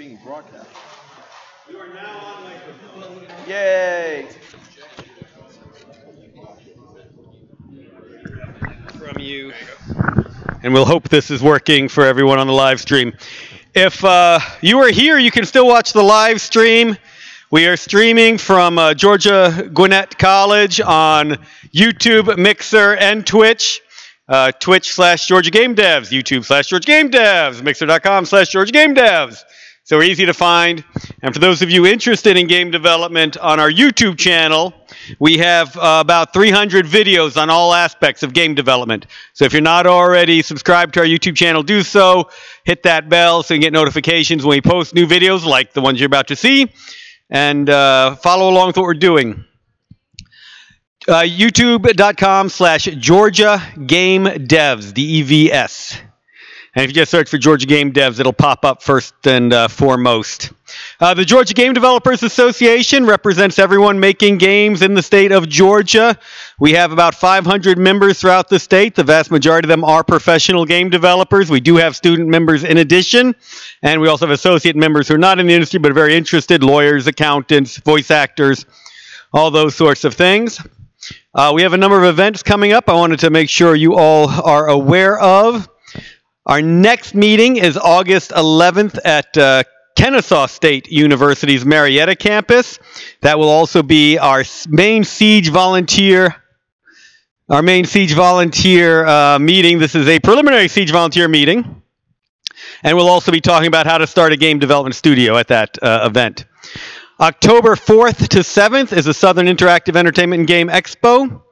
being broadcast. You are now on microphone. Yay! From you. And we'll hope this is working for everyone on the live stream. If you are here, you can still watch the live stream. We are streaming from Georgia Gwinnett College on YouTube, Mixer, and Twitch. Twitch/Georgia Game Devs, YouTube/Georgia Game Devs, Mixer.com/Georgia Game Devs. So we're easy to find. And for those of you interested in game development on our YouTube channel, we have about 300 videos on all aspects of game development. So if you're not already subscribed to our YouTube channel, do so. Hit that bell so you can get notifications when we post new videos like the ones you're about to see. And follow along with what we're doing. YouTube.com/Georgia Game Devs, DEVS. And if you just search for Georgia Game Devs, it'll pop up first and foremost. The Georgia Game Developers Association represents everyone making games in the state of Georgia. We have about 500 members throughout the state. The vast majority of them are professional game developers. We do have student members in addition. And we also have associate members who are not in the industry but are very interested, lawyers, accountants, voice actors, all those sorts of things. We have a number of events coming up I wanted to make sure you all are aware of. Our next meeting is August 11th at Kennesaw State University's Marietta campus. That will also be our main Siege volunteer meeting. This is a preliminary Siege volunteer meeting. And we'll also be talking about how to start a game development studio at that event. October 4th to 7th is the Southern Interactive Entertainment and Game Expo.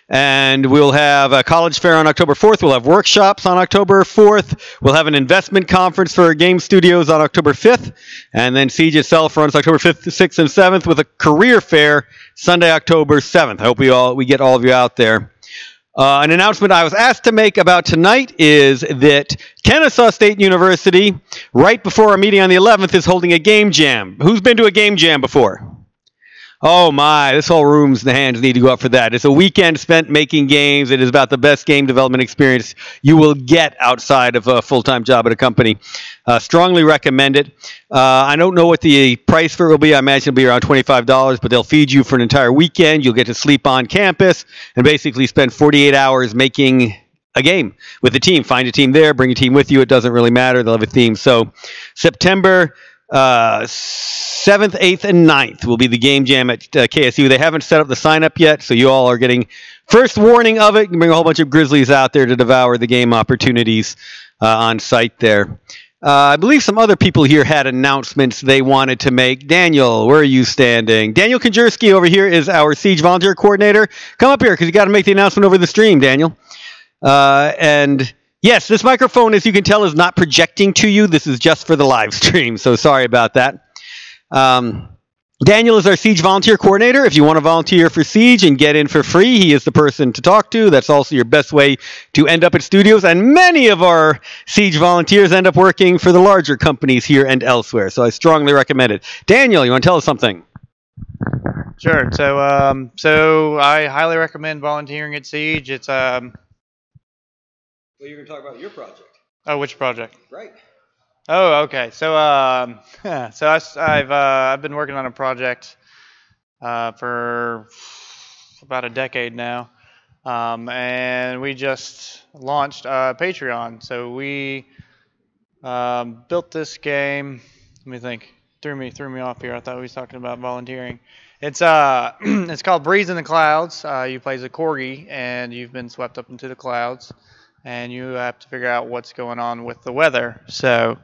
And we'll have a college fair on October 4th. We'll have workshops on October 4th. We'll have an investment conference for game studios on October 5th. And then Siege itself runs October 5th, 6th, and 7th with a career fair Sunday, October 7th. I hope we get all of you out there. An announcement I was asked to make about tonight is that Kennesaw State University, right before our meeting on the 11th, is holding a game jam. Who's been to a game jam before? Oh my, this whole room's the hands need to go up for that. It's a weekend spent making games. It is about the best game development experience you will get outside of a full-time job at a company. Strongly recommend it. I don't know what the price for it will be. I imagine it'll be around $25, but they'll feed you for an entire weekend. You'll get to sleep on campus and basically spend 48 hours making a game with a team. Find a team there, bring a team with you. It doesn't really matter. They'll have a theme. So September 7th, 8th, and 9th will be the game jam at KSU. They haven't set up the sign-up yet, so you all are getting first warning of it. You can bring a whole bunch of grizzlies out there to devour the game opportunities on site there. I believe some other people here had announcements they wanted to make. Daniel, where are you standing? Daniel Konjerski over here is our Siege Volunteer Coordinator. Come up here because you got to make the announcement over the stream, Daniel. And yes, this microphone, as you can tell, is not projecting to you. This is just for the live stream, so sorry about that. Daniel is our Siege Volunteer Coordinator. If you want to volunteer for Siege and get in for free, he is the person to talk to. That's also your best way to end up at studios. And many of our Siege volunteers end up working for the larger companies here and elsewhere. So I strongly recommend it. Daniel, you want to tell us something? Sure. So I highly recommend volunteering at Siege. It's Well, you're going to talk about your project. Oh, which project? Right. Oh, okay. So I've been working on a project for about a decade now, and we just launched Patreon. So we built this game. Let me think. Threw me off here. I thought we was talking about volunteering. It's it's called Breeze in the Clouds. You play as a corgi, and you've been swept up into the clouds, and you have to figure out what's going on with the weather. So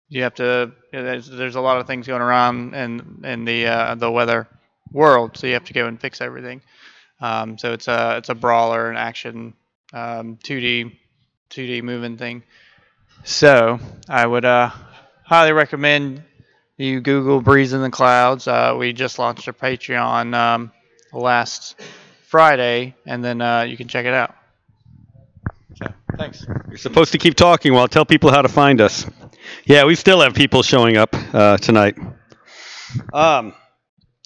you have to. There's a lot of things going around in the weather world, so you have to go and fix everything. So it's a brawler, an action, 2D moving thing. So I would highly recommend you Google Breeze in the Clouds. We just launched a Patreon last Friday, and then you can check it out. So thanks. You're supposed to keep talking while I tell people how to find us. Yeah, we still have people showing up tonight.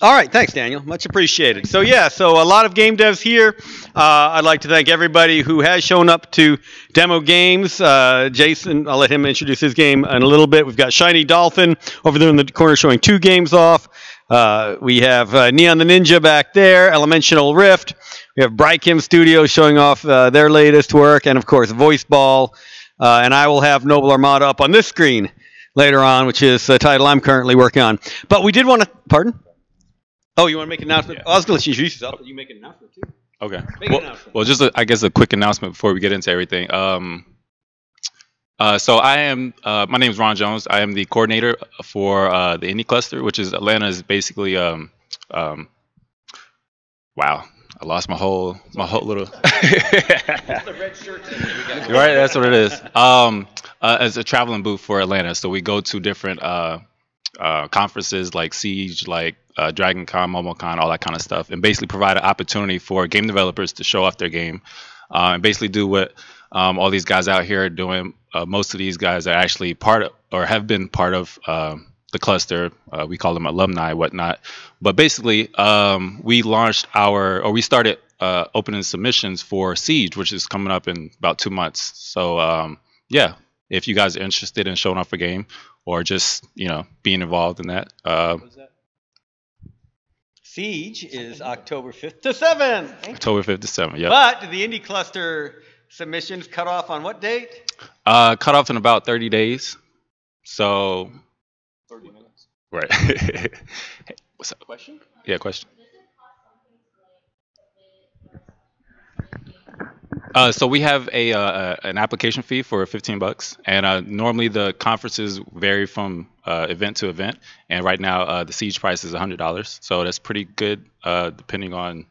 All right, thanks, Daniel. Much appreciated. So a lot of game devs here. I'd like to thank everybody who has shown up to demo games. Jason, I'll let him introduce his game in a little bit. We've got Shiny Dolphin over there in the corner showing 2 games off. We have Neon the Ninja back there, Elemental Rift. We have Brykim Studio showing off their latest work, and of course Voice Ball. And I will have Noble Armada up on this screen later on, which is a title I'm currently working on. But we did want to, pardon? Oh, you want to make an announcement? Yeah. I was going to let you introduce yourself, but you make an announcement too. Okay. Make an announcement. Well, just I guess a quick announcement before we get into everything. So I am. My name is Ron Jones. I am the coordinator for the Indie Cluster, which is Atlanta is basically. Wow, I lost my whole little. The red shirt. Right, that's what it is. As a traveling booth for Atlanta, so we go to different conferences like Siege, like Dragon Con, MomoCon, all that kind of stuff, and basically provide an opportunity for game developers to show off their game and basically do what all these guys out here are doing. Most of these guys are actually part of or have been part of the cluster. We call them alumni, whatnot. But basically, we started opening submissions for Siege, which is coming up in about 2 months. So yeah, if you guys are interested in showing off a game or just being involved in that. Siege is October 5th to 7th. October 5th to 7th, yeah. But the Indie Cluster submissions cut off on what date? Cut off in about 30 days. So 30 minutes. Right. What's up? Question? Yeah, question. So we have an application fee for $15, and normally the conferences vary from event to event. And right now, the Siege price is $100, so that's pretty good, depending on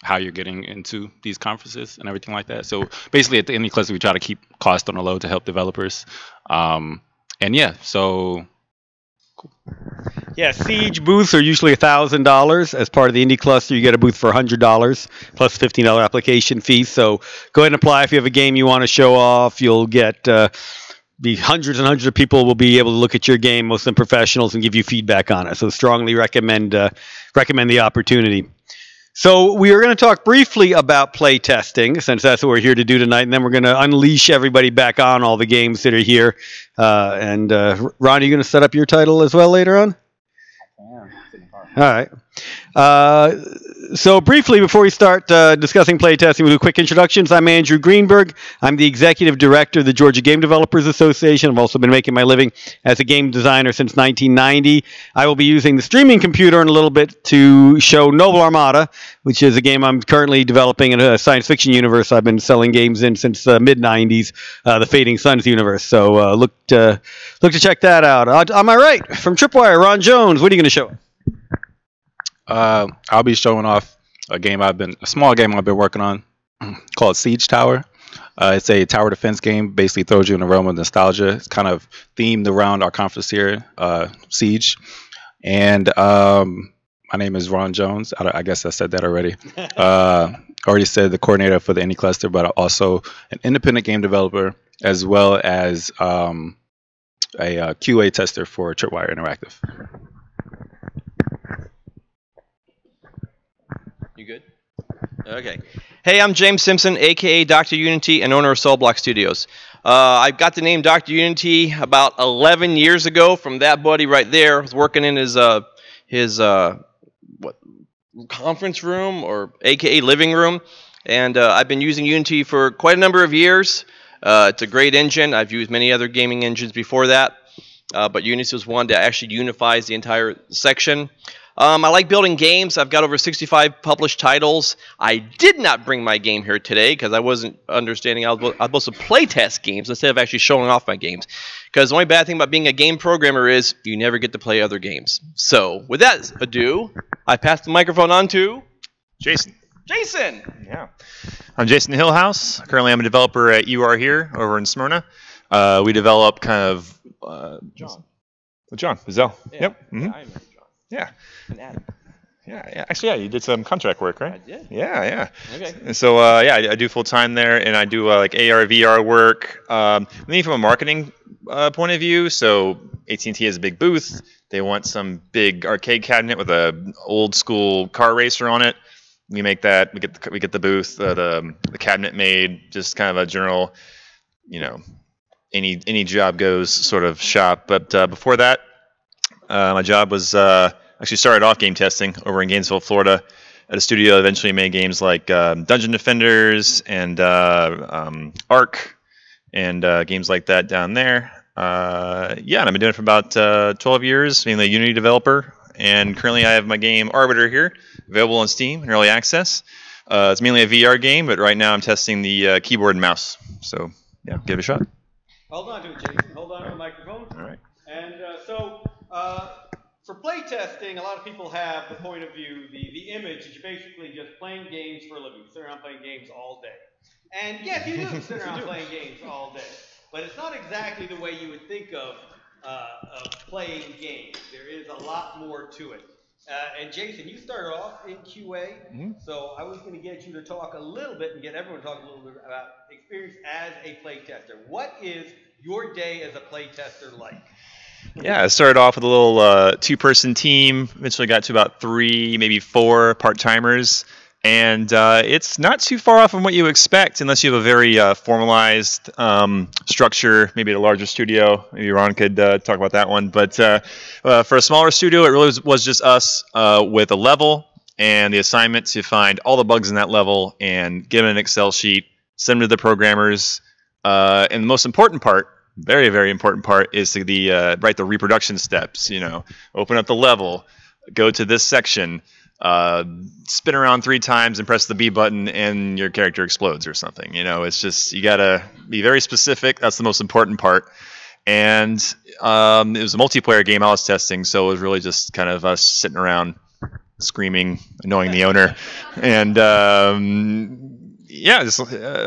how you're getting into these conferences and everything like that. So basically, at the Indie Cluster, we try to keep cost on the low to help developers. And yeah, so. Cool. Yeah, Siege booths are usually $1,000. As part of the Indie Cluster, you get a booth for $100 plus $15 application fee. So go ahead and apply if you have a game you want to show off. You'll get the hundreds and hundreds of people will be able to look at your game, most of them professionals, and give you feedback on it. So strongly recommend the opportunity. So we are going to talk briefly about play testing, since that's what we're here to do tonight, and then we're going to unleash everybody back on all the games that are here. And Ron, are you going to set up your title as well later on? All right. So briefly, before we start discussing playtesting, we'll do quick introductions. I'm Andrew Greenberg. I'm the Executive Director of the Georgia Game Developers Association. I've also been making my living as a game designer since 1990. I will be using the streaming computer in a little bit to show Noble Armada, which is a game I'm currently developing in a science fiction universe I've been selling games in since the mid-90s, the Fading Suns universe. So look to check that out. On my right, from Tripwire, Ron Jones. What are you going to show? I'll be showing off a small game I've been working on called Siege Tower. It's a tower defense game, basically throws you in a realm of nostalgia. It's kind of themed around our conference here, Siege. And my name is Ron Jones. I guess I said that already. Already said the coordinator for the Indie Cluster, but also an independent game developer, as well as a QA tester for Tripwire Interactive. You good? Okay. Hey, I'm James Simpson, a.k.a. Dr. Unity, and owner of Soulblock Studios. I got the name Dr. Unity about 11 years ago from that buddy right there. I was working in his conference room, or a.k.a. living room, and I've been using Unity for quite a number of years. It's a great engine. I've used many other gaming engines before that, but Unity was one that actually unifies the entire section. I like building games. I've got over 65 published titles. I did not bring my game here today because I wasn't understanding I was supposed to play test games instead of actually showing off my games. Because the only bad thing about being a game programmer is you never get to play other games. So, with that ado, I pass the microphone on to Jason. Jason! Yeah. I'm Jason Hillhouse. Currently, I'm a developer at UR here over in Smyrna. We develop kind of... John Bazell. Yeah. Yep. Mm-hmm. Yeah, I remember John. Yeah. And Adam. Yeah. Actually, yeah, you did some contract work, right? I did. Yeah. Okay. And so, I do full time there, and I do like AR, VR work. Mainly from a marketing point of view. So AT&T has a big booth. They want some big arcade cabinet with a old school car racer on it. We make that. We get the booth, the cabinet made. Just kind of a general, any job goes sort of shop. But before that, my job was actually started off game testing over in Gainesville, Florida, at a studio that eventually made games like Dungeon Defenders and Ark and games like that down there. And I've been doing it for about 12 years, mainly a Unity developer. And currently I have my game Arbiter here, available on Steam in early access. It's mainly a VR game, but right now I'm testing the keyboard and mouse. So, yeah, give it a shot. Hold on to it, Jason. Hold on to the microphone. All right. And for playtesting, a lot of people have the point of view, the image that you're basically just playing games for a living. You sit around playing games all day. And yes, you do sit around playing games all day. But it's not exactly the way you would think of playing games. There is a lot more to it. And Jason, you started off in QA, so I was going to get you to talk a little bit and get everyone to talk a little bit about experience as a playtester. What is your day as a playtester like? Yeah, I started off with a little two-person team. Eventually got to about 3, maybe 4 part-timers. And it's not too far off from what you expect, unless you have a very formalized structure, maybe at a larger studio. Maybe Ron could talk about that one. But for a smaller studio, it really was just us with a level and the assignment to find all the bugs in that level and give it an Excel sheet, send them to the programmers. And the most important part, very, very important part, is to write the reproduction steps. Open up the level, go to this section, spin around 3 times and press the B button and your character explodes or something. It's just, you gotta be very specific. That's the most important part. And it was a multiplayer game I was testing, so it was really just kind of us sitting around screaming, annoying the owner. And that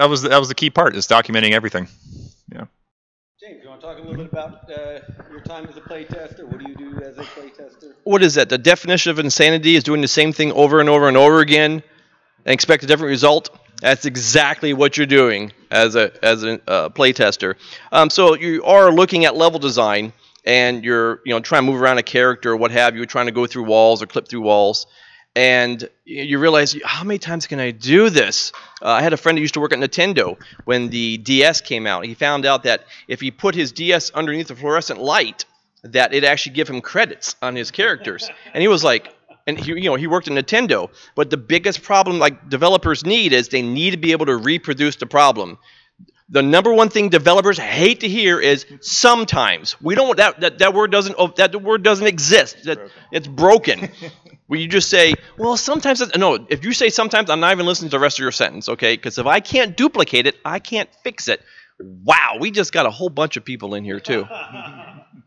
was the key part, just documenting everything. Yeah. James, you want to talk a little bit about your time as a playtester? What do you do as a playtester? What is that? The definition of insanity is doing the same thing over and over and over again and expect a different result. That's exactly what you're doing as a playtester. So you are looking at level design, and you're trying to move around a character or what have you, trying to go through walls or clip through walls. And you realize, how many times can I do this? I had a friend who used to work at Nintendo when the DS came out. He found out that if he put his DS underneath a fluorescent light, that it actually give him credits on his characters. And he was like, and he worked at Nintendo. But the biggest problem like developers need is they need to be able to reproduce the problem. The number one thing developers hate to hear is sometimes. We don't that word doesn't exist. It's broken. Where you just say, well, sometimes. No, if you say sometimes, I'm not even listening to the rest of your sentence, okay? Because if I can't duplicate it, I can't fix it. Wow, we just got a whole bunch of people in here too.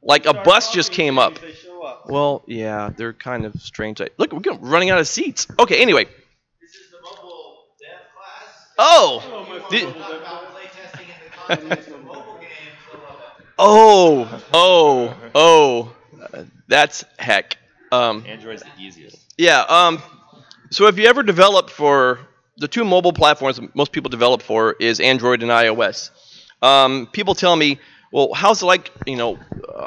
Like a bus just came up. Well, yeah, they're kind of strange. Look, we're running out of seats. Okay, anyway. This is the mobile dev class. That's heck. Android's the easiest. Yeah. So if you ever develop for the 2 mobile platforms most people develop for is Android and iOS. People tell me, well, how's it like?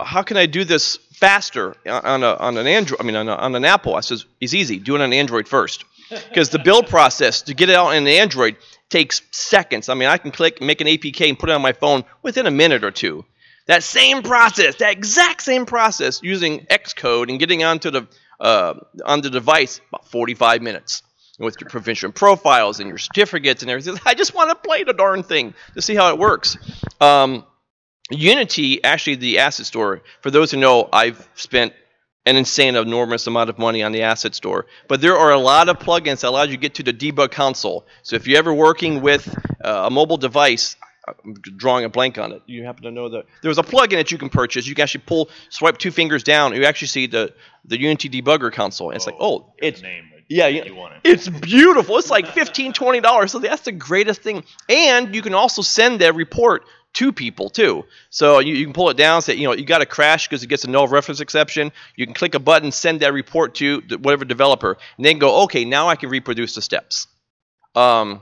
How can I do this faster on an Android? On an Apple? I says it's easy. Do it on Android first, because the build process to get it out on an Android takes seconds. I can make an APK and put it on my phone within a minute or 2. That exact same process, using Xcode and getting onto the device, about 45 minutes. With your provincial profiles and your certificates and everything. I just want to play the darn thing to see how it works. Unity, actually the asset store, for those who know, I've spent an insane, enormous amount of money on the asset store. But there are a lot of plugins that allow you to get to the debug console. So if you're ever working with a mobile device, I'm drawing a blank on it. You happen to know that there's a plugin that you can purchase. You can actually swipe 2 fingers down, and you actually see the Unity debugger console. And it's it's name. Yeah, you want it. It's beautiful. It's like $15, $20. So that's the greatest thing. And you can also send that report to people too. So you can pull it down, say, you got to crash because it gets a null reference exception. You can click a button, send that report to whatever developer, and then go, okay, now I can reproduce the steps. Yeah,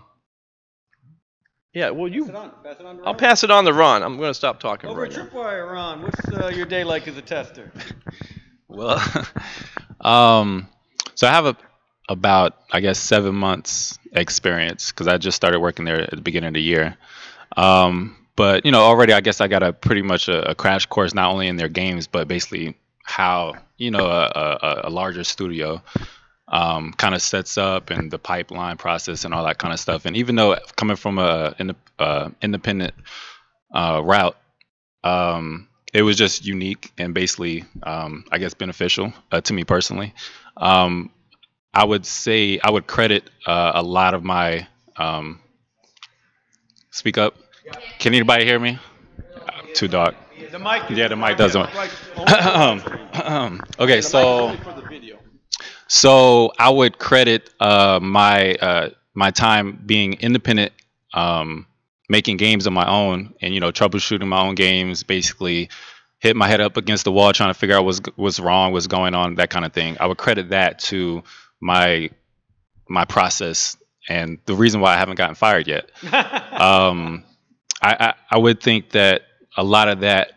well, Pass it on to I'll Ron. pass it on to Ron. I'm going to stop talking Over right at now. Tripwire, Ron, what's your day like as a tester? Well, so I have about, I guess, 7 months experience because I just started working there at the beginning of the year. But already I guess I got pretty much a crash course not only in their games but basically how a larger studio kind of sets up and the pipeline process and all that kind of stuff. And even though coming from a independent route, it was just unique and basically, I guess, beneficial to me personally. I would say I would credit a lot of my speak up. Can anybody hear me? Too dark. The mic. Yeah, the mic doesn't. Right. Okay, so I would credit my time being independent, making games of my own, and troubleshooting my own games. Basically, hit my head up against the wall trying to figure out what's wrong, what's going on, that kind of thing. I would credit that to my process and the reason why I haven't gotten fired yet. I would think that a lot of that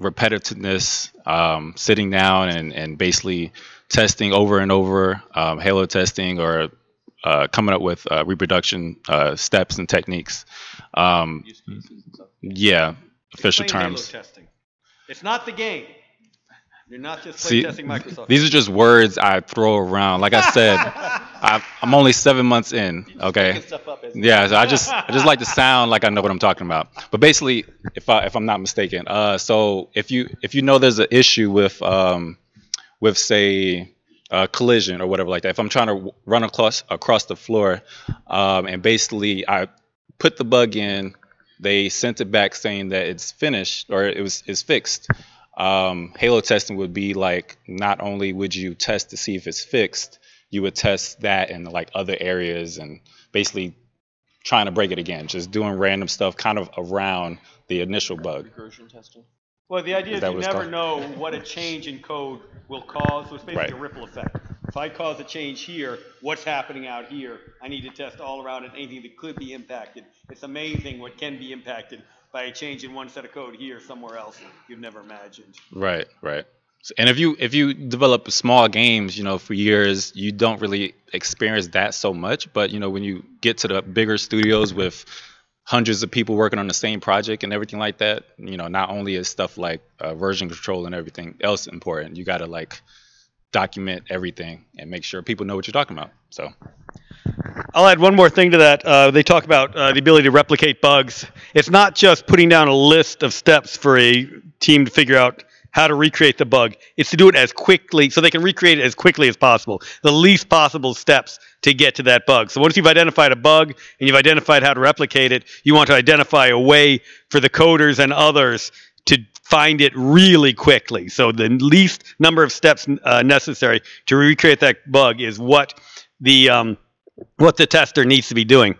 repetitiveness, sitting down and basically testing over and over, Halo testing or coming up with reproduction steps and techniques. Yeah, official Explain terms. Halo testing. It's not the game. You're not just See, testing Microsoft. these are just words I throw around. Like I said, I'm only 7 months in. Okay. Yeah, so I just like to sound like I know what I'm talking about. But basically, if I'm not mistaken, so if you know there's an issue with say collision or whatever like that, if I'm trying to run across the floor, and basically I put the bug in, they sent it back saying that it's finished or it's fixed. Halo testing would be like, not only would you test to see if it's fixed, you would test that in like other areas and basically trying to break it again, just doing random stuff kind of around the initial bug. Recursion testing. Well, the idea is that you what it's never called? know what a change in code will cause. So it's basically Right. a ripple effect. If I cause a change here, what's happening out here? I need to test all around it, anything that could be impacted. It's amazing what can be impacted by a change in one set of code here somewhere else you've never imagined. Right. And if you develop small games, for years, you don't really experience that so much. But when you get to the bigger studios with hundreds of people working on the same project and everything like that, not only is stuff like version control and everything else important, you got to like document everything and make sure people know what you're talking about. So I'll add one more thing to that. They talk about the ability to replicate bugs. It's not just putting down a list of steps for a team to figure out how to recreate the bug. It's to do it as quickly, so they can recreate it as quickly as possible. The least possible steps to get to that bug. So once you've identified a bug and you've identified how to replicate it, you want to identify a way for the coders and others to find it really quickly. So the least number of steps necessary to recreate that bug is what the tester needs to be doing.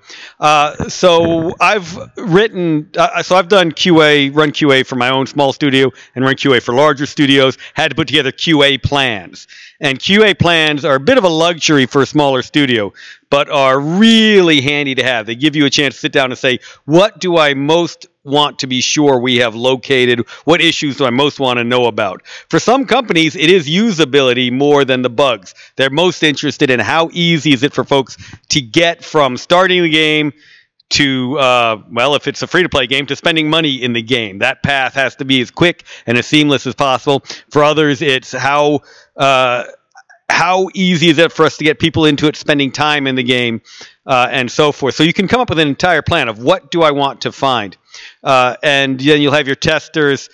So I've written, so I've done QA, run QA for my own small studio and run QA for larger studios, had to put together QA plans. And QA plans are a bit of a luxury for a smaller studio, but are really handy to have. They give you a chance to sit down and say, what do I most want to be sure we have located? What issues do I most want to know about? For some companies, it is usability more than the bugs. They're most interested in how easy is it for folks to get from starting the game to, if it's a free-to-play game, to spending money in the game. That path has to be as quick and as seamless as possible. For others, it's how easy is it for us to get people into it, spending time in the game, and so forth. So you can come up with an entire plan of what do I want to find. And then you'll have your testers.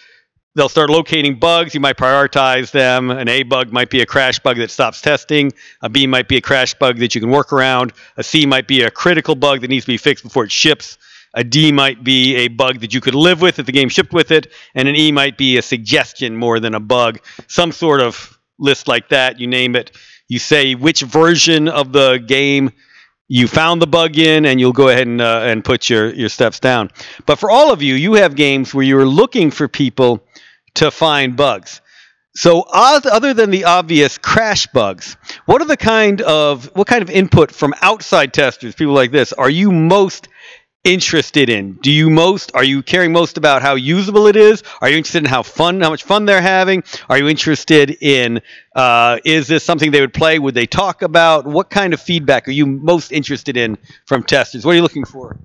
They'll start locating bugs. You might prioritize them. An A bug might be a crash bug that stops testing. A B might be a crash bug that you can work around. A C might be a critical bug that needs to be fixed before it ships. A D might be a bug that you could live with if the game shipped with it. And an E might be a suggestion more than a bug. Some sort of list like that. You name it. You say which version of the game you found the bug in, and you'll go ahead and put your steps down. But for all of you, you have games where you're looking for people to find bugs. So other than the obvious crash bugs, what kind of input from outside testers, people like this, are you most interested in? Are you caring most about how usable it is? Are you interested in how much fun they're having? Are you interested in is this something they would play? Would they talk about? What kind of feedback are you most interested in from testers? What are you looking for?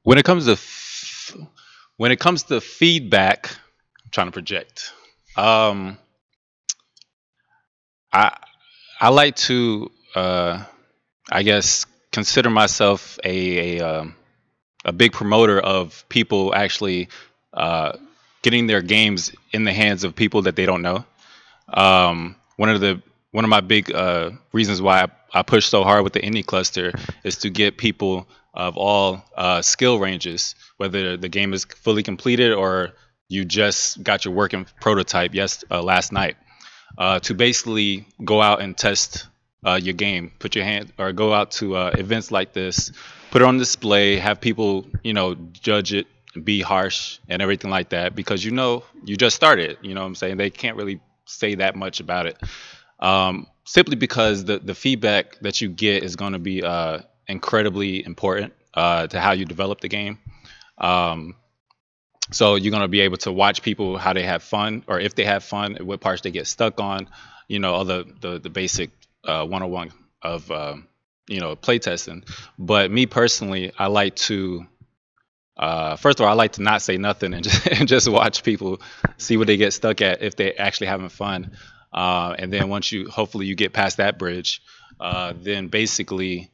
When it comes to feedback, I'm trying to project. I like to I guess consider myself a big promoter of people actually getting their games in the hands of people that they don't know. One of my big reasons why I push so hard with the indie cluster is to get people of all skill ranges, whether the game is fully completed or you just got your working prototype last night, to basically go out and test your game, go out to events like this, put it on display, have people, judge it, be harsh and everything like that, because you just started, what I'm saying? They can't really say that much about it. Simply because the feedback that you get is going to be incredibly important to how you develop the game. So you're going to be able to watch people, how they have fun, or if they have fun, what parts they get stuck on, all the basic 101 of playtesting. But me personally, I like to first of all, I like to not say nothing and just watch people, see what they get stuck at, if they're actually having fun. And then once hopefully you get past that bridge, then basically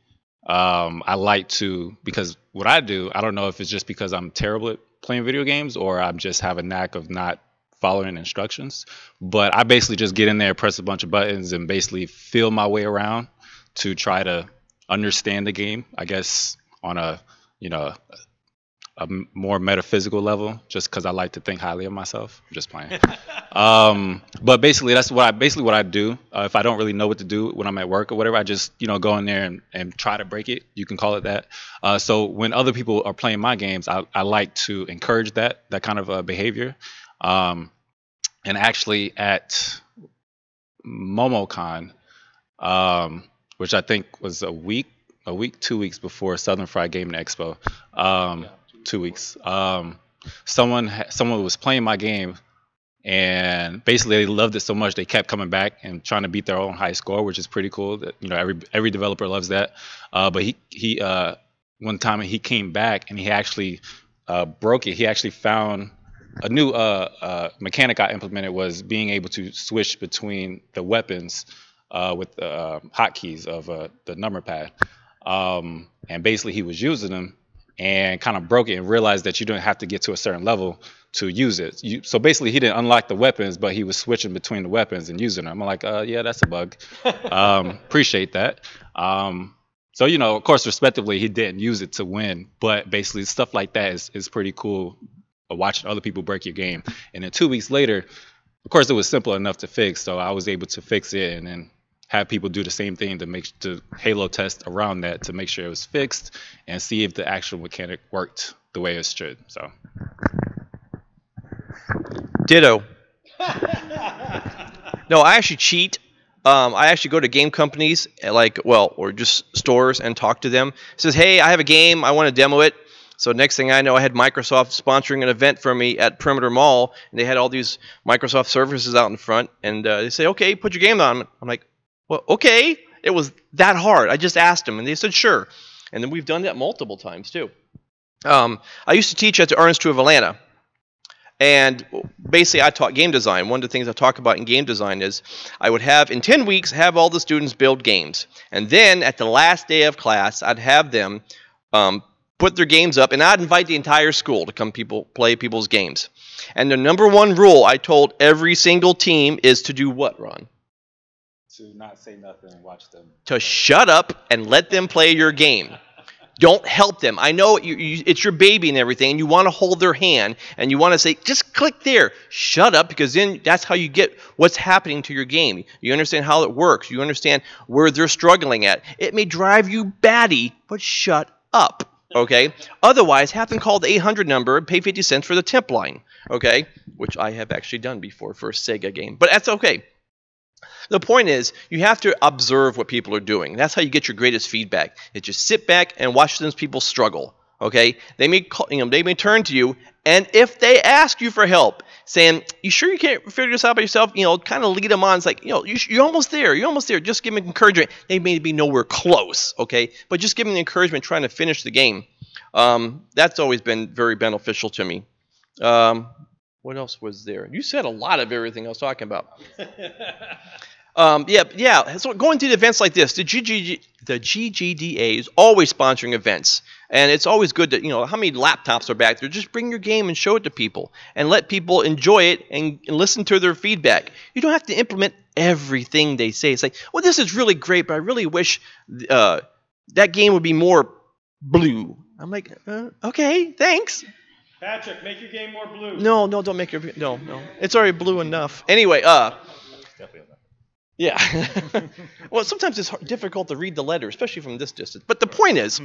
I like to, because what I do, I don't know if it's just because I'm terrible at playing video games or I just have a knack of not following instructions, but I basically just get in there, press a bunch of buttons, and basically feel my way around to try to understand the game, I guess, on a more metaphysical level, just because I like to think highly of myself. I'm just playing. But basically, that's what I do. If I don't really know what to do when I'm at work or whatever, I just go in there and try to break it. You can call it that. So when other people are playing my games, I like to encourage that kind of behavior. And actually at MomoCon, which I think was 2 weeks before Southern Fried Gaming Expo. 2 weeks. Someone was playing my game, and basically they loved it so much they kept coming back and trying to beat their own high score, which is pretty cool. That every developer loves that. But he one time he came back and he actually broke it. He actually found a new mechanic I implemented, was being able to switch between the weapons with the hotkeys of the number pad. And basically he was using them and kind of broke it and realized that you don't have to get to a certain level to use it. So basically he didn't unlock the weapons, but he was switching between the weapons and using them. I'm like, yeah, that's a bug. Appreciate that. So, of course, respectively, he didn't use it to win, but basically stuff like that is pretty cool, watching other people break your game. And then 2 weeks later, of course, it was simple enough to fix, so I was able to fix it and then have people do the same thing to Halo test around that to make sure it was fixed and see if the actual mechanic worked the way it should. So, ditto. No, I actually cheat. I actually go to game companies or just stores and talk to them. It says, hey, I have a game, I want to demo it. So next thing I know, I had Microsoft sponsoring an event for me at Perimeter Mall, and they had all these Microsoft services out in front, and they say, okay, put your game on. I'm like, well, okay. It was that hard. I just asked them, and they said, sure. And then we've done that multiple times, too. I used to teach at the Ernst II of Atlanta, and basically I taught game design. One of the things I talk about in game design is I would in 10 weeks, have all the students build games. And then at the last day of class, I'd have them put their games up, and I'd invite the entire school to come play people's games. And the number one rule I told every single team is to do what, Ron? To not say nothing and watch them. To shut up and let them play your game. Don't help them. I know it's your baby and everything, and you want to hold their hand, and you want to say, just click there. Shut up, because then that's how you get what's happening to your game. You understand how it works. You understand where they're struggling at. It may drive you batty, but shut up. Okay? Otherwise, have them call the 800 number and pay 50 cents for the temp line. Okay? Which I have actually done before for a Sega game. But that's okay. The point is, you have to observe what people are doing. That's how you get your greatest feedback. Is just sit back and watch those people struggle. Okay? They may they may turn to you, and if they ask you for help, saying, "You sure you can't figure this out by yourself?" Kind of lead them on. It's like, you're almost there. You're almost there. Just give them encouragement. They may be nowhere close. Okay? But just give them the encouragement, trying to finish the game. That's always been very beneficial to me. What else was there? You said a lot of everything I was talking about. Yeah. So going to the events like this, the GGDA is always sponsoring events, and it's always good that how many laptops are back there. Just bring your game and show it to people, and let people enjoy it and listen to their feedback. You don't have to implement everything they say. It's like, well, this is really great, but I really wish that game would be more blue. I'm like, okay, thanks. Patrick, make your game more blue. No, don't make your no. It's already blue enough. Anyway, yeah. Well, sometimes it's difficult to read the letter, especially from this distance. But the point is,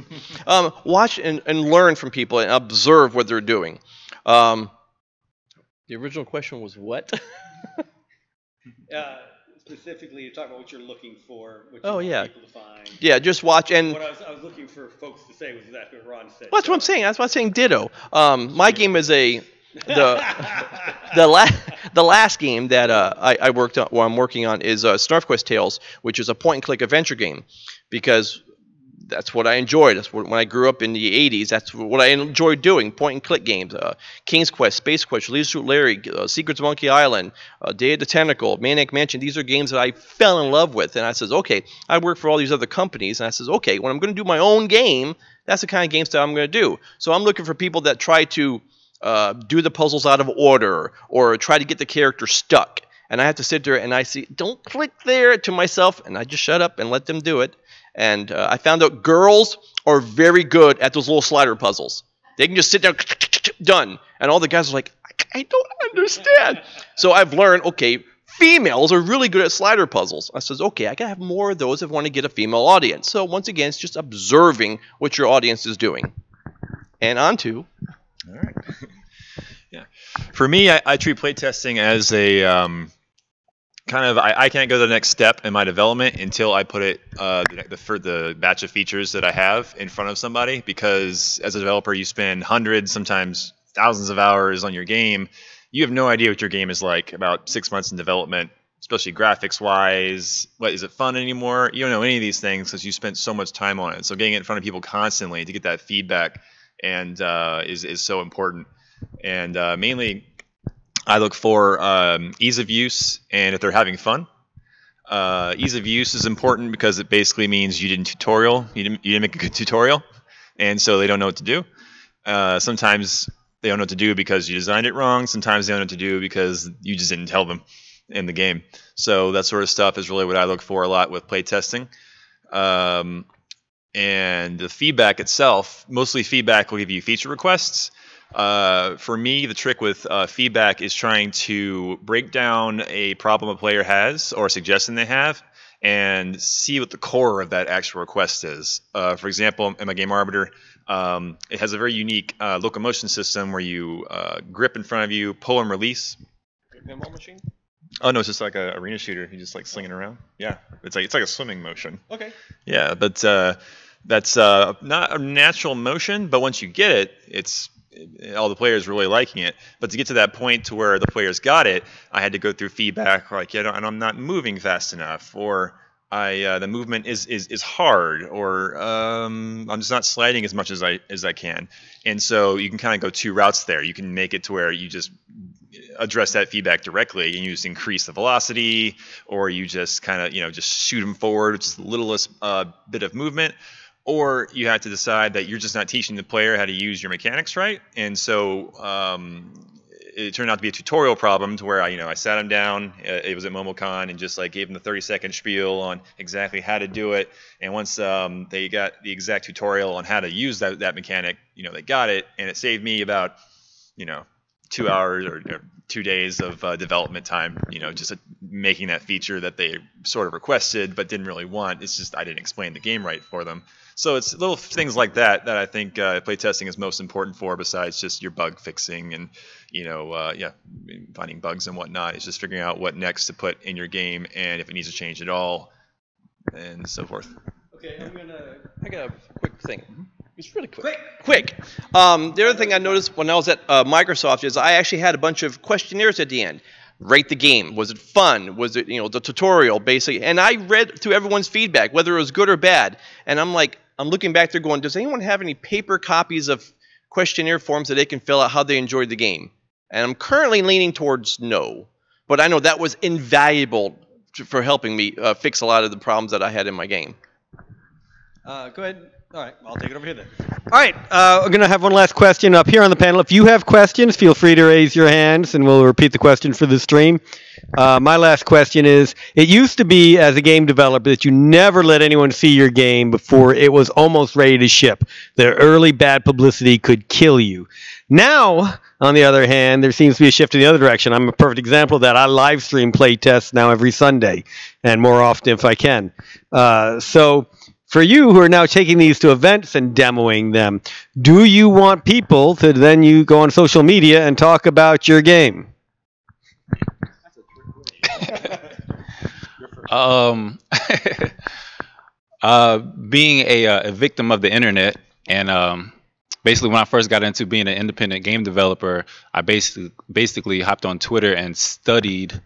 watch and learn from people and observe what they're doing. The original question was what? Specifically, you're talking about what you're looking for, what you want people to find. Yeah, just watch. And what I was looking for folks to say was exactly what Ron said. Well, that's what I'm saying. That's why I'm saying ditto. My game is the last game that I worked on, or I'm working on, is SnarfQuest Tales, which is a point-and-click adventure game, because that's what I enjoyed. That's when I grew up in the 80s. That's what I enjoyed doing, point-and-click games. King's Quest, Space Quest, Leisure Suit Larry, Secrets of Monkey Island, Day of the Tentacle, Maniac Mansion. These are games that I fell in love with. And I says, okay, I work for all these other companies. And I says, okay, when I'm going to do my own game, that's the kind of game style I'm going to do. So I'm looking for people that try to do the puzzles out of order, or try to get the character stuck. And I have to sit there and I see, don't click there, to myself, and I just shut up and let them do it. And I found out girls are very good at those little slider puzzles. They can just sit down, done. And all the guys are like, I don't understand. So I've learned, okay, females are really good at slider puzzles. I says, okay, I got to have more of those if I want to get a female audience. So once again, it's just observing what your audience is doing. And on to... All right. Yeah. For me, I treat playtesting as a... I can't go to the next step in my development until I put it for the batch of features that I have in front of somebody, because as a developer you spend hundreds, sometimes thousands of hours on your game. You have no idea what your game is like about 6 months in development, especially graphics wise. What, is it fun anymore? You don't know any of these things because you spent so much time on it. So getting it in front of people constantly to get that feedback and is so important. And mainly I look for ease of use and if they're having fun. Ease of use is important because it basically means you didn't make a good tutorial, and so they don't know what to do. Sometimes they don't know what to do because you designed it wrong. Sometimes they don't know what to do because you just didn't tell them in the game. So that sort of stuff is really what I look for a lot with playtesting. And the feedback itself, mostly feedback will give you feature requests. For me, the trick with feedback is trying to break down a problem a player has or a suggestion they have and see what the core of that actual request is. For example, in my game Arbiter, it has a very unique locomotion system where you grip in front of you, pull and release. Pinball machine? Oh no, it's just like an arena shooter. You just like slinging around. Yeah, it's like a swimming motion. Okay. Yeah, but that's not a natural motion. But once you get it, it's all the players really liking it. But to get to that point to where the players got it, I had to go through feedback like, and I'm not moving fast enough, or the movement is hard, or I'm just not sliding as much as I can. And so you can kind of go two routes there. You can make it to where you just address that feedback directly and you just increase the velocity, or you just kind of just shoot them forward, just the littlest bit of movement. Or you have to decide that you're just not teaching the player how to use your mechanics right. And so it turned out to be a tutorial problem to where I sat him down. It was at MomoCon and just like gave him the 30-second spiel on exactly how to do it. And once they got the exact tutorial on how to use that mechanic, they got it, and it saved me about 2 hours or 2 days of development time. Just making that feature that they sort of requested but didn't really want. It's just I didn't explain the game right for them. So it's little things like that I think playtesting is most important for, besides just your bug fixing and finding bugs and whatnot. It's just figuring out what next to put in your game and if it needs to change at all and so forth. Okay, I got a quick thing. It's really quick. The other thing I noticed when I was at Microsoft is I actually had a bunch of questionnaires at the end. Rate the game. Was it fun? Was it, the tutorial, basically? And I read through everyone's feedback, whether it was good or bad. And I'm looking back there going, does anyone have any paper copies of questionnaire forms that they can fill out how they enjoyed the game? And I'm currently leaning towards no. But I know that was invaluable for helping me fix a lot of the problems that I had in my game. Go ahead. All right, I'll take it over here then. All right, we're going to have one last question up here on the panel. If you have questions, feel free to raise your hands, and we'll repeat the question for the stream. My last question is, it used to be, as a game developer, that you never let anyone see your game before it was almost ready to ship. The early bad publicity could kill you. Now, on the other hand, there seems to be a shift in the other direction. I'm a perfect example of that. I live stream play tests now every Sunday, and more often if I can. So for you who are now taking these to events and demoing them, do you want people to then you go on social media and talk about your game? Being a victim of the internet, and basically when I first got into being an independent game developer, I basically hopped on Twitter and studied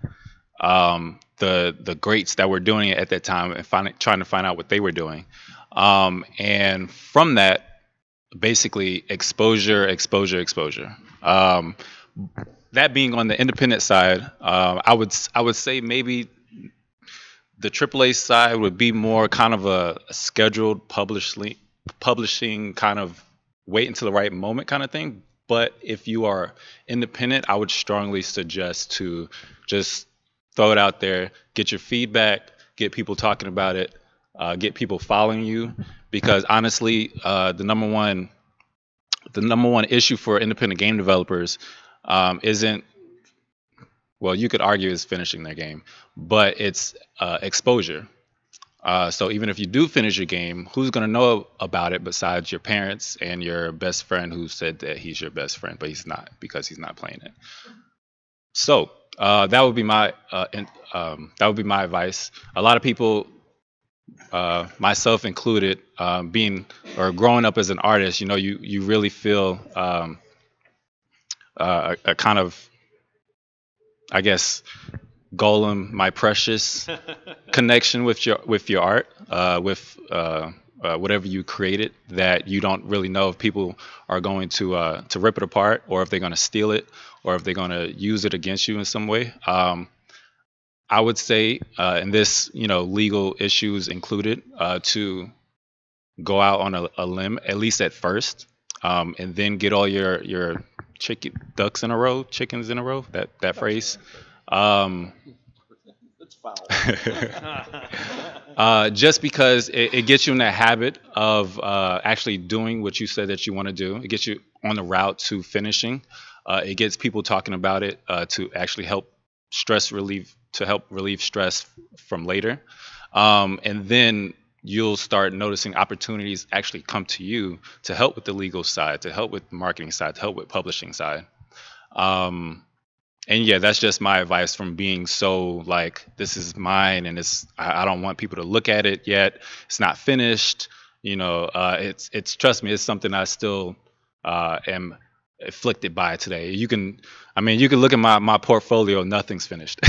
the greats that were doing it at that time and trying to find out what they were doing. And from that, basically exposure. That being on the independent side, I would say maybe the AAA side would be more kind of a scheduled publishing kind of wait until the right moment kind of thing. But if you are independent, I would strongly suggest to just throw it out there, get your feedback, get people talking about it, get people following you, because honestly, the number one issue for independent game developers isn't, well, you could argue is finishing their game, but it's exposure. So even if you do finish your game, who's going to know about it besides your parents and your best friend who said that he's your best friend, but he's not because he's not playing it. So that would be my advice. A lot of people, myself included, growing up as an artist, you really feel a kind of, I guess, Golem, my precious connection with your art, with whatever you created, that you don't really know if people are going to rip it apart, or if they're going to steal it, or if they're going to use it against you in some way. I would say, and this, legal issues included, to go out on a limb, at least at first, and then get all your chickens in a row, that phrase. That's foul. Just because it gets you in the habit of actually doing what you said that you want to do. It gets you on the route to finishing. It gets people talking about it to actually help relieve stress from later. And then you'll start noticing opportunities actually come to you to help with the legal side, to help with the marketing side, to help with publishing side. And yeah, that's just my advice from being so like, this is mine, and I don't want people to look at it yet. It's not finished. It's trust me, it's something I still am afflicted by today. You can look at my portfolio, nothing's finished.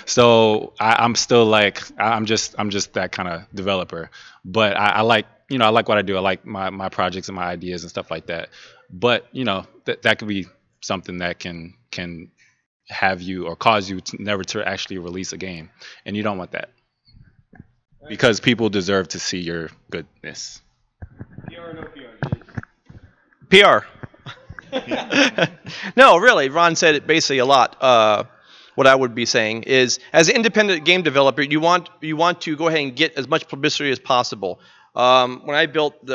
So I'm still like, I'm just that kind of developer. But I like what I do. I like my projects and my ideas and stuff like that. But that could be something that can have you or cause you to never to actually release a game, and you don't want that, because people deserve to see your goodness. PR. No, really, Ron said it basically a lot. What I would be saying is, as an independent game developer, you want to go ahead and get as much publicity as possible. When I built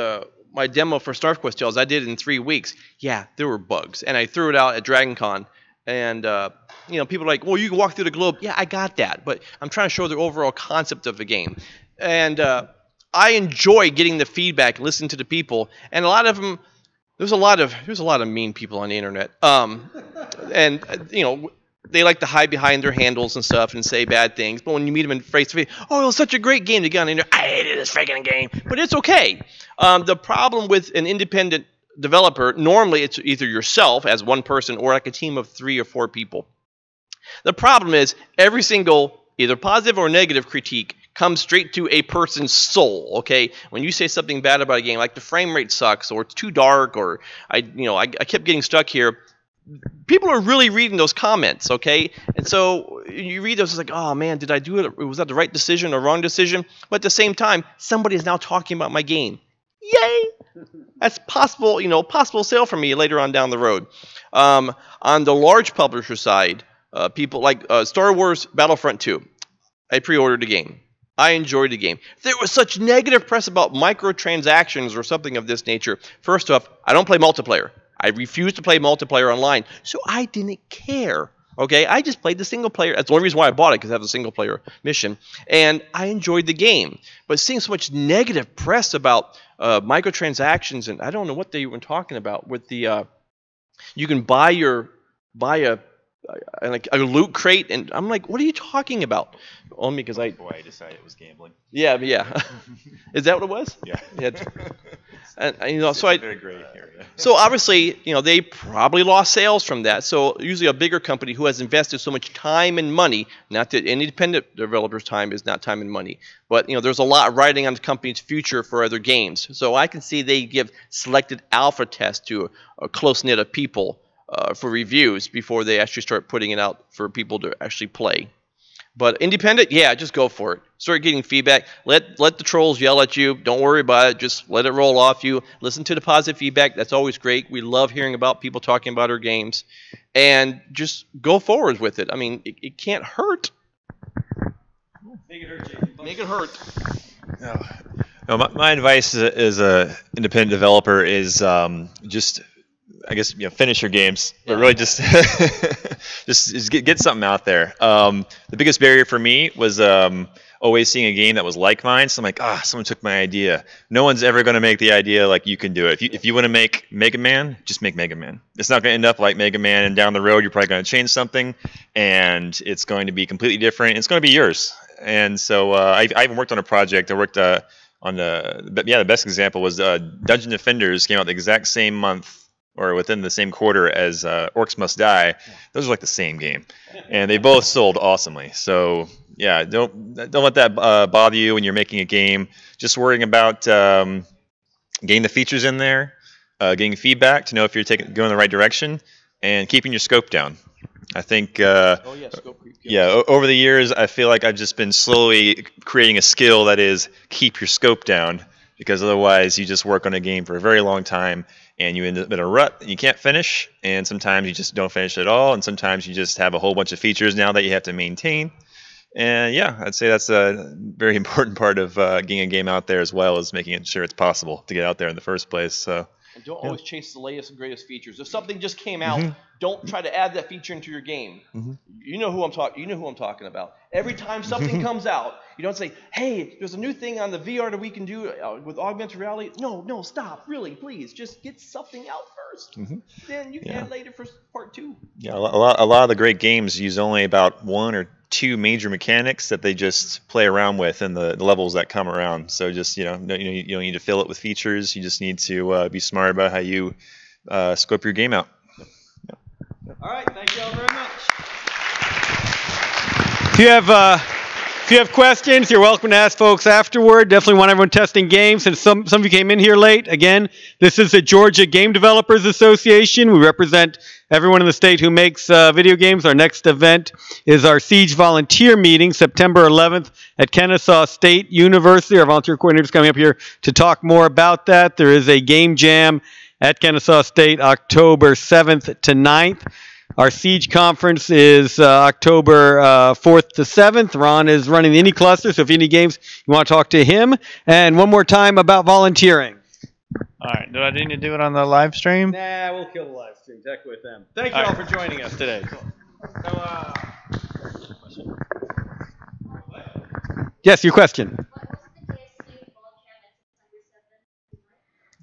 my demo for StarQuest Tales, I did it in 3 weeks. Yeah, there were bugs, and I threw it out at DragonCon, and people are like, well, you can walk through the globe. Yeah, I got that, but I'm trying to show the overall concept of the game, and I enjoy getting the feedback, listening to the people, and a lot of them. There's a lot of mean people on the internet, and they like to hide behind their handles and stuff and say bad things. But when you meet them in face to face, oh, it was such a great game to get on the internet. I hated this freaking game, but it's okay. The problem with an independent developer, normally it's either yourself as one person or like a team of 3 or 4 people. The problem is every single either positive or negative critique comes straight to a person's soul, okay? When you say something bad about a game, like the frame rate sucks, or it's too dark, or I kept getting stuck here, people are really reading those comments, okay? And so you read those, it's like, oh man, did I do it? Was that the right decision or wrong decision? But at the same time, somebody is now talking about my game. Yay! That's possible, possible sale for me later on down the road. On the large publisher side, people like Star Wars Battlefront 2. I pre-ordered the game. I enjoyed the game. There was such negative press about microtransactions or something of this nature. First off, I don't play multiplayer. I refuse to play multiplayer online, so I didn't care. Okay, I just played the single player. That's the only reason why I bought it, because I have the single player mission, and I enjoyed the game. But seeing so much negative press about microtransactions, and I don't know what they were talking about with the you can buy a loot crate, and I'm like, what are you talking about? Only because I decided it was gambling. Yeah. Is that what it was? Yeah. And so very gray area. So obviously, they probably lost sales from that. So usually a bigger company who has invested so much time and money, not that independent developers' time is not time and money, but there's a lot riding on the company's future for other games. So I can see they give selected alpha tests to a close knit of people for reviews before they actually start putting it out for people to actually play. But independent, yeah, just go for it. Start getting feedback. Let the trolls yell at you. Don't worry about it. Just let it roll off you. Listen to the positive feedback. That's always great. We love hearing about people talking about our games. And just go forward with it. I mean, it can't hurt. Make it hurt, Jason. Make it hurt. No, my advice as a independent developer is just, I guess, finish your games, but really just just get something out there. The biggest barrier for me was always seeing a game that was like mine. So I'm like, someone took my idea. No one's ever going to make the idea like you can do it. If you want to make Mega Man, just make Mega Man. It's not going to end up like Mega Man, and down the road you're probably going to change something, and it's going to be completely different. It's going to be yours. And so I even worked on a project. I worked on the best example was Dungeon Defenders came out the exact same month, or within the same quarter as Orcs Must Die. Those are like the same game, and they both sold awesomely. So yeah, don't let that bother you when you're making a game. Just worrying about getting the features in there, getting feedback to know if you're going in the right direction, and keeping your scope down. I think Scope creep. over the years I feel like I've just been slowly creating a skill that is keep your scope down, because otherwise you just work on a game for a very long time and you end up in a rut and you can't finish, and sometimes you just don't finish at all, and sometimes you just have a whole bunch of features now that you have to maintain. And yeah, I'd say that's a very important part of getting a game out there, as well as making sure it's possible to get out there in the first place. So And don't always chase the latest and greatest features. If something just came out, don't try to add that feature into your game. You know who I'm talking about. Every time something comes out, you don't say, "Hey, there's a new thing on the VR that we can do with augmented reality." No, stop. Really, please, just get something out first. Then you can add later for part 2. Yeah, a lot of the great games use only about 1 or 2 major mechanics that they just play around with in the levels that come around. So just you don't need to fill it with features. You just need to be smart about how you scope your game out. All right, thank you all very much. If you have questions, you're welcome to ask folks afterward. Definitely want everyone testing games. And some of you came in here late. Again, this is the Georgia Game Developers Association. We represent everyone in the state who makes video games. Our next event is our Siege Volunteer Meeting, September 11th at Kennesaw State University. Our volunteer coordinator is coming up here to talk more about that. There is a game jam at Kennesaw State, October 7th to 9th. Our Siege conference is October 4th to 7th. Ron is running the indie cluster, so if any games you want to talk to him. And one more time about volunteering. All right. Do I need to do it on the live stream? Nah, we'll kill the live stream. Heck with them. Thank you all for joining us today. Yes, your question.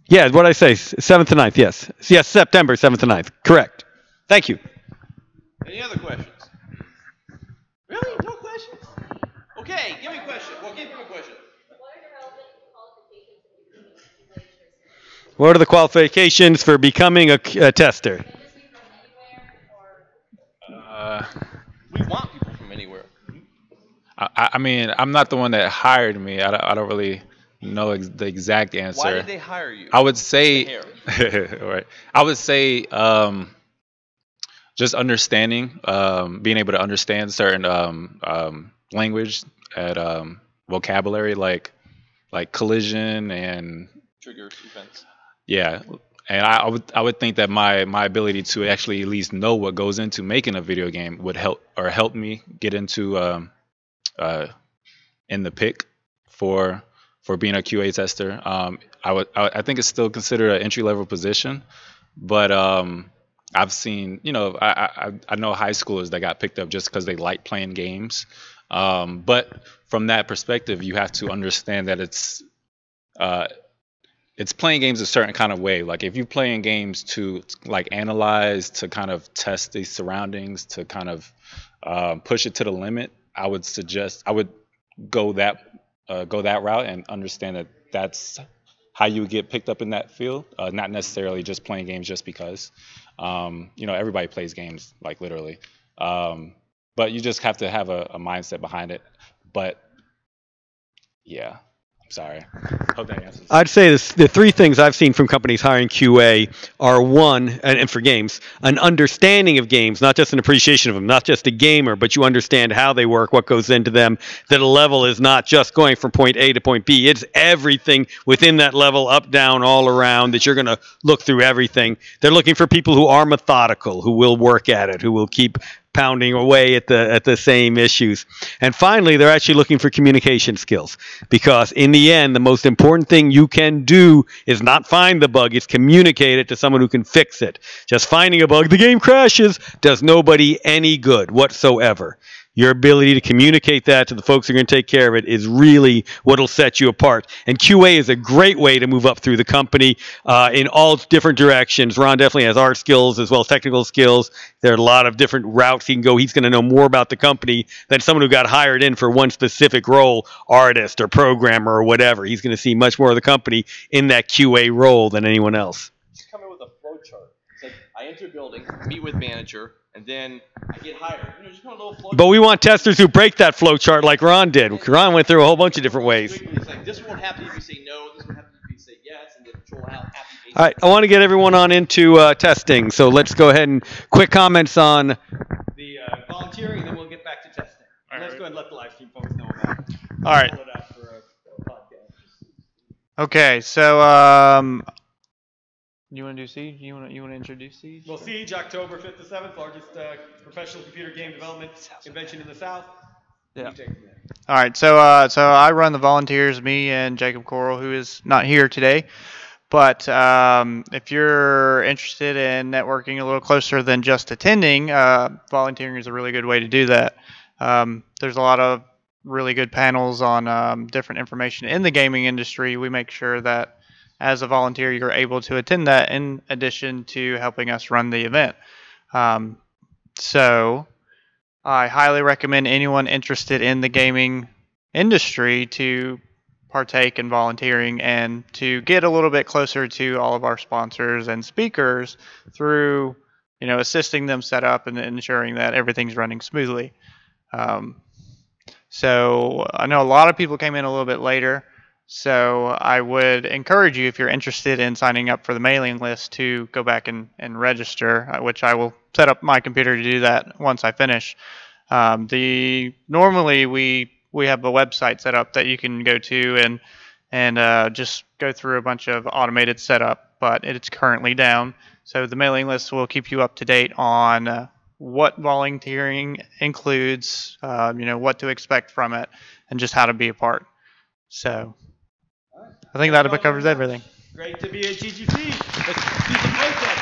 Yeah, what did I say? 7th to 9th, yes. Yes, September 7th to 9th. Correct. Thank you. Any other questions? Really? No questions? Okay, give me a question. Well, give him a question. What are the qualifications for becoming a tester? We want people from anywhere. I mean, I'm not the one that hired me. I don't really know the exact answer. Why did they hire you? I would say, Hair. right. I would say, just understanding, being able to understand certain language and vocabulary, like collision and Triggers, events. yeah. And I would think that my ability to actually at least know what goes into making a video game would help me get into in the pick for being a QA tester. I think it's still considered an entry level position, but I've seen, I know high schoolers that got picked up just because they like playing games. But from that perspective, you have to understand that it's playing games a certain kind of way. Like if you're playing games to like analyze, to kind of test the surroundings, to kind of push it to the limit, I would go that route and understand that that's how you get picked up in that field. Not necessarily just playing games just because. Everybody plays games, like literally. But you just have to have a mindset behind it. But yeah. Sorry. Hope that answers. I'd say the three things I've seen from companies hiring QA are one, and for games, an understanding of games, not just an appreciation of them, not just a gamer, but you understand how they work, what goes into them, that a level is not just going from point A to point B. It's everything within that level, up, down, all around, that you're going to look through everything. They're looking for people who are methodical, who will work at it, who will keep pounding away at the same issues. And finally, they're actually looking for communication skills, because in the end, the most important thing you can do is not find the bug, it's communicate it to someone who can fix it. Just finding a bug, the game crashes, does nobody any good whatsoever. Your ability to communicate that to the folks who are going to take care of it is really what will set you apart. And QA is a great way to move up through the company in all different directions. Ron definitely has art skills as well as technical skills. There are a lot of different routes he can go. He's going to know more about the company than someone who got hired in for one specific role, artist or programmer or whatever. He's going to see much more of the company in that QA role than anyone else. Just come in with a flow chart. It's like I enter a building, meet with manager, and then I get hired. Just kind of a little flow But we want testers who break that flow chart like Ron did. Ron went through a whole bunch of different ways. It's like this won't happen if you say no. This won't happen if you say yes, and the control happy. All right, I want to get everyone on into testing. So let's go ahead and quick comments on the volunteering, and then we'll get back to testing. Let's go ahead and let the live stream folks know about it. All right. Pull it out for a podcast. Okay, so you want to do Siege? You want to introduce Siege? Well, Siege, October 5th to 7th, largest professional computer game development convention in the South. Yeah. You take it from there. All right, so I run the volunteers, me and Jacob Coral, who is not here today. But if you're interested in networking a little closer than just attending, volunteering is a really good way to do that. There's a lot of really good panels on different information in the gaming industry. We make sure that as a volunteer, you're able to attend that in addition to helping us run the event. So I highly recommend anyone interested in the gaming industry to partake in volunteering and to get a little bit closer to all of our sponsors and speakers through, assisting them set up and ensuring that everything's running smoothly. So I know a lot of people came in a little bit later, so I would encourage you, if you're interested in signing up for the mailing list, to go back and register, which I will set up my computer to do that once I finish. Normally we have a website set up that you can go to and just go through a bunch of automated setup but it's currently down. So the mailing list will keep you up to date on what volunteering includes, what to expect from it, and just how to be a part. So I think that covers everything. Great to be at GGC. Let's do some protest.